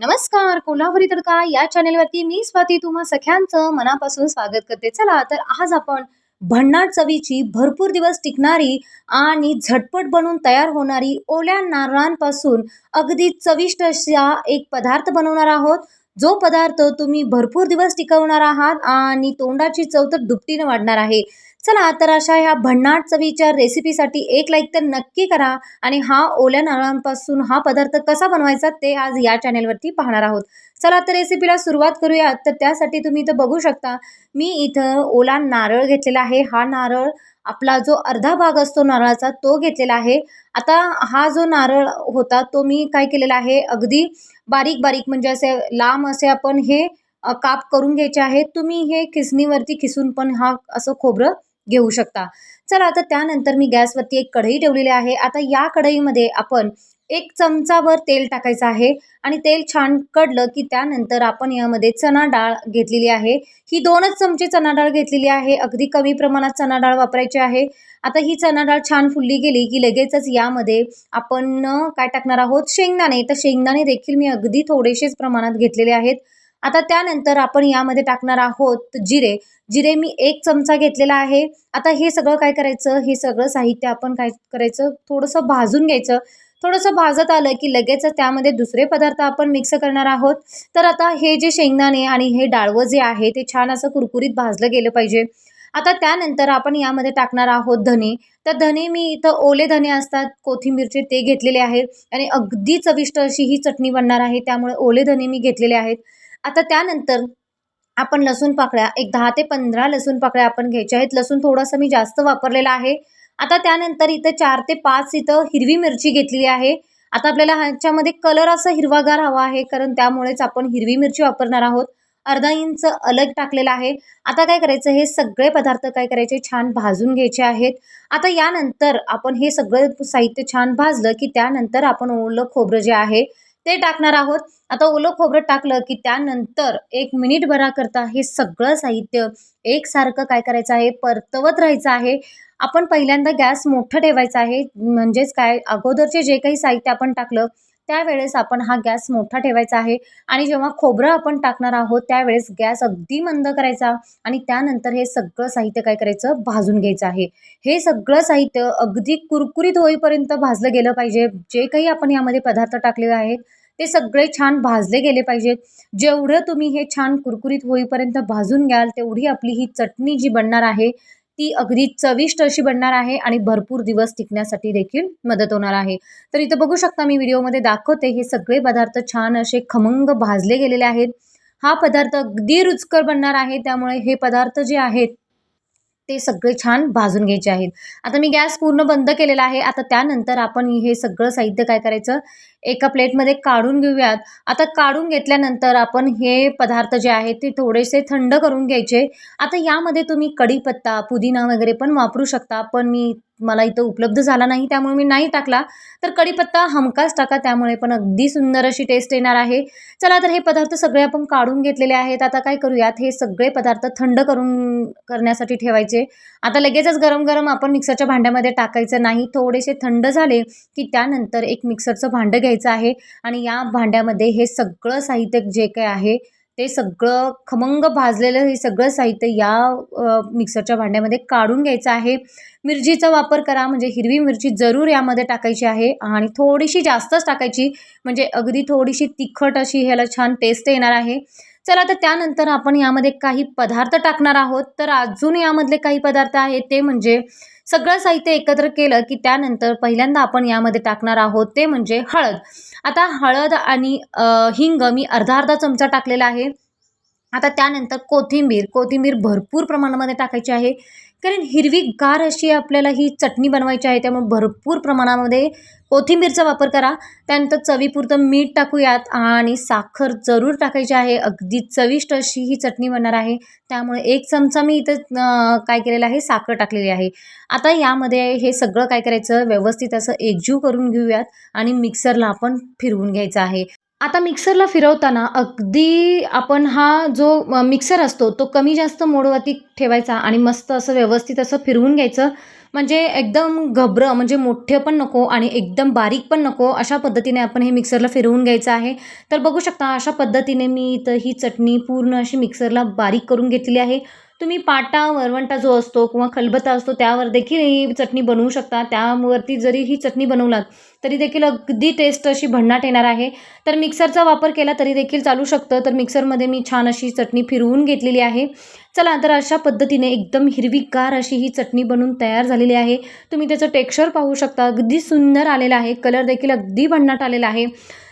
नमस्कार. कोल्हापुरी तडका या चॅनेलवरती मी स्वाती तुम्हा सगळ्यांचं मनापासून स्वागत करते. चला तर आज आपण भन्नाट चवीची भरपूर दिवस टिकणारी आणि झटपट बनवून तयार होणारी ओल्या नारळांपासून अगदी चविष्ट असा एक पदार्थ बनवणार आहोत. जो पदार्थ तुम्ही भरपूर दिवस टिकवणार आहात आणि तोंडाची चव तर दुपटीने वाढणार आहे. चला तर अशा ह्या भन्नाट चवीच्या रेसिपीसाठी एक लाईक तर नक्की करा आणि हा ओल्या नारळांपासून हा पदार्थ कसा बनवायचा ते आज या चॅनेलवरती पाहणार आहोत. चला तर रेसिपीला सुरुवात करूयात. तर त्यासाठी तुम्ही इथं बघू शकता, मी इथं ओला नारळ घेतलेला आहे. हा नारळ आपला जो अर्धा भाग असतो नारळाचा तो घेतलेला आहे. आता हा जो नारळ होता तो मी काय केलेला आहे, अगदी बारीक बारीक म्हणजे असे लांब असे आपण हे काप करून घ्यायचे आहेत. तुम्ही हे खिसणीवरती खिसून पण हा असं खोबरं घेऊ शकता. चला आता त्यानंतर मी गॅसवरती एक कढई ठेवलेली आहे. आता या कढईमध्ये आपण 1 चमचाभर तेल टाकायचं आहे आणि तेल छान कडलं की त्यानंतर आपण यामध्ये चणा डाळ घेतलेली आहे. ही 2च चमचे चणा डाळ घेतलेली आहे. अगदी कमी प्रमाणात चणा डाळ वापरायची आहे. आता ही चणा डाळ छान फुलली गेली की लगेचच यामध्ये आपण काय टाकणार आहोत, शेंगदाणे. तर शेंगदाणे देखील मी अगदी थोडेसेच प्रमाणात घेतलेले आहेत. आता त्यानंतर आपण यामध्ये टाकणार आहोत जिरे. जिरे मी 1 चमचा घेतलेला आहे. आता हे सगळं काय करायचं, हे सगळं साहित्य आपण काय करायचं, थोडंसं भाजून घ्यायचं. थोडंसं भाजत आलं की लगेच त्यामध्ये दुसरे पदार्थ आपण मिक्स करणार आहोत. तर आता हे जे शेंगदाणे आणि हे डाळवं जे आहे ते छान असं कुरकुरीत भाजलं गेलं पाहिजे. आता त्यानंतर आपण यामध्ये टाकणार आहोत धने. तर धने मी इथं ओले धने असतात कोथिंबीरचे ते घेतलेले आहेत आणि अगदी चविष्ट अशी ही चटणी बनणार आहे, त्यामुळे ओले धने मी घेतलेले आहेत. आता त्यानंतर आपण लसूण पाकळ्या एक 10 ते 15 लसूण पाकळ्या आपण घ्यायच्या आहेत. लसूण थोडासा मी जास्त वापरलेला आहे. आता त्यानंतर इथं 4 ते 5 इथं हिरवी मिरची घेतलेली आहे. आता आपल्याला ह्याच्यामध्ये कलर असा हिरवागार हवा आहे, कारण त्यामुळेच आपण हिरवी मिरची वापरणार आहोत. अर्धा इंच अलग टाकलेला आहे. आता काय करायचं, हे सगळे पदार्थ काय करायचे, छान भाजून घ्यायचे आहेत. आता यानंतर आपण हे सगळं साहित्य छान भाजलं की त्यानंतर आपण ओलं खोबरं जे आहे ते टाकणार आहोत. आता ओलं खोबरं टाकलं की त्यानंतर 1 मिनिटभराकरता हे सगळं साहित्य एकसारखं काय करायचं आहे, परतवत राहायचं आहे. आपण पहिल्यांदा गॅस मोठं ठेवायचा आहे. म्हणजेच काय, अगोदरचे जे काही साहित्य आपण टाकलं त्यावेळेस आपण हा गॅस मोठा ठेवायचा आहे आणि जेव्हा खोबरं आपण टाकणार आहोत त्यावेळेस गॅस अगदी मंद करायचा आणि त्यानंतर हे सगळं साहित्य काय करायचं, भाजून घ्यायचं आहे. हे सगळं साहित्य अगदी कुरकुरीत होईपर्यंत भाजलं गेलं पाहिजे. जे काही आपण यामध्ये पदार्थ टाकलेले आहेत ते सगळे छान भाजले गेले पाहिजेत. जेवढं तुम्ही हे छान कुरकुरीत होईपर्यंत भाजून घ्याल तेवढी आपली ही चटणी जी बनणार आहे ती अगदी चविष्ट अशी बनणार आहे आणि भरपूर दिवस टिकण्यासाठी देखील मदत होणार आहे. तर इथं बघू शकता, मी व्हिडिओमध्ये दाखवते हे सगळे पदार्थ छान असे खमंग भाजले गेलेले आहेत. हा पदार्थ अगदी रुचकर बनणार आहे, त्यामुळे हे पदार्थ जे आहेत ते सगळे छान भाजून घ्यायचे आहेत. आता मी गॅस पूर्ण बंद केलेला आहे. आता त्यानंतर आपण हे सगळं साहित्य काय करायचं, एका प्लेटमध्ये काढून घेऊयात. आता काढून घेतल्यानंतर आपण हे पदार्थ जे आहेत ते थोडेसे थंड करून घ्यायचे. आता यामध्ये तुम्ही कढीपत्ता, पुदिना वगैरे पण वापरू शकता, पण मला इथं उपलब्ध झाला नाही त्यामुळे मी नाही टाकला. तर कढीपत्ता हमखास टाका, त्यामुळे पण अगदी सुंदर अशी टेस्ट येणार आहे. चला तर हे पदार्थ सगळे आपण काढून घेतलेले आहेत. आता काय करूयात, हे सगळे पदार्थ थंड करण्यासाठी ठेवायचे. आता लगेचच गरम-गरम आपण मिक्सरच्या भांड्यामध्ये टाकायचं नाही. थोडेसे थंड झाले की त्यानंतर एक मिक्सरचं भांडं घ्यायचं आहे आणि या भांड्यामध्ये हे सगळं साहित्य जे काही आहे ते सगळं खमंग भाजलेलं हे सगळं साहित्य या मिक्सरच्या भांड्यामध्ये काढून घ्यायचं आहे. मिरचीचा वापर करा, म्हणजे हिरवी मिरची जरूर यामध्ये टाकायची आहे आणि थोडीशी जास्तच टाकायची, म्हणजे अगदी थोडीशी तिखट अशी ह्याला छान टेस्ट येणार आहे. चला तर त्यानंतर आपण यामध्ये काही पदार्थ टाकणार आहोत. तर अजून यामधले काही पदार्थ आहेत ते म्हणजे सगळं साहित्य एकत्र केलं की त्यानंतर पहिल्यांदा आपण यामध्ये टाकणार आहोत ते म्हणजे हळद. आता हळद आणि हिंग मी अर्धा-अर्धा चमचा टाकलेला आहे. आता त्यानंतर कोथिंबीर भरपूर प्रमाणामध्ये टाकायची आहे. कारण हिरवीगार अशी आपल्याला ही चटणी बनवायची आहे, त्यामुळे भरपूर प्रमाणामध्ये कोथिंबीरचा वापर करा. त्यानंतर चवीपुरतं मीठ टाकूयात आणि साखर जरूर टाकायची आहे. अगदी चविष्ट अशी ही चटणी बनणार आहे, त्यामुळे 1 चमचा मी इथं काय केलेलं आहे, साखर टाकलेली आहे. आता यामध्ये हे सगळं काय करायचं, व्यवस्थित असं एकजीव करून घेऊयात आणि मिक्सरला आपण फिरवून घ्यायचं आहे. आता मिक्सरला फिरवताना अगदी आपण हा जो मिक्सर असतो तो कमी जास्त मोडवरती ठेवायचा आणि मस्त असं व्यवस्थित असं फिरवून घ्यायचं. म्हणजे एकदम घबरं म्हणजे मोठे पण नको आणि एकदम बारीक पण नको, अशा पद्धतीने आपण हे मिक्सरला फिरवून घ्यायचं आहे. तर बघू शकता अशा पद्धतीने मी इथं ही चटणी पूर्ण अशी मिक्सरला बारीक करून घेतलेली आहे. तुम्ही पाटा, वरवंटा जो असतो किंवा खलबत्ता असतो त्यावर देखील ही चटणी बनवू शकता. त्यावरती जरी ही चटणी बनवलात तरी देखील अगदी टेस्ट अशी भन्नाट येणार आहे. तर मिक्सरचा वापर केला तरी देखील चालू शकतं. तर मिक्सरमध्ये मी छान अशी चटणी फिरवून घेतलेली आहे. चला तर अशा पद्धतीने एकदम हिरवीगार अशी ही चटणी बनून तयार झालेली आहे. तुम्ही त्याचं टेक्स्चर पाहू शकता. अगदी सुंदर आलेलं आहे. कलर देखील अगदी भन्नाट आलेला आहे.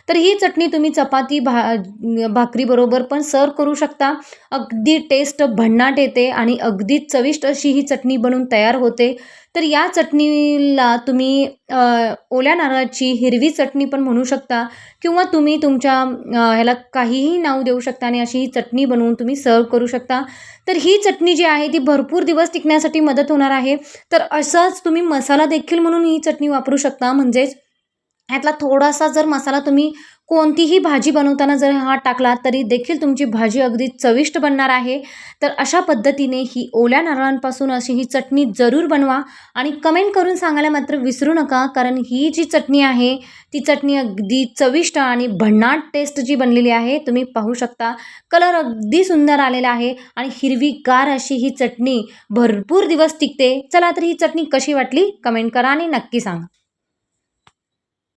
तर ही चटणी तुम्ही चपाती, भाकरीबरोबर पण सर्व्ह करू शकता. अगदी टेस्ट भन्नाट येते आणि अगदी चविष्ट अशी ही चटणी बनून तयार होते. तर या चटणीला तुम्ही ओल्या नारळाची हिरवी चटणी पण म्हणू शकता किंवा तुम्ही तुमच्या ह्याला काहीही नाव देऊ शकता आणि अशी ही चटणी बनवून तुम्ही सर्व्ह करू शकता. तर ही चटणी जी आहे ती भरपूर दिवस टिकण्यासाठी मदत होणार आहे. तर असाच तुम्ही मसाला देखील म्हणून ही चटणी वापरू शकता. म्हणजेच ह्यातला थोडासा जर मसाला तुम्ही कोणतीही भाजी बनवताना जर हा टाकला तरी देखील तुमची भाजी अगदी चविष्ट बनणार आहे. तर अशा पद्धतीने ही ओल्या नारळांपासून अशी ही चटणी जरूर बनवा आणि कमेंट करून सांगायला मात्र विसरू नका. कारण ही जी चटणी आहे ती चटणी अगदी चविष्ट आणि भन्नाट टेस्ट जी बनलेली आहे. तुम्ही पाहू शकता कलर अगदी सुंदर आलेला आहे आणि हिरवीगार अशी ही चटणी भरपूर दिवस टिकते. चला तर ही चटणी कशी वाटली कमेंट करा आणि नक्की सांगा.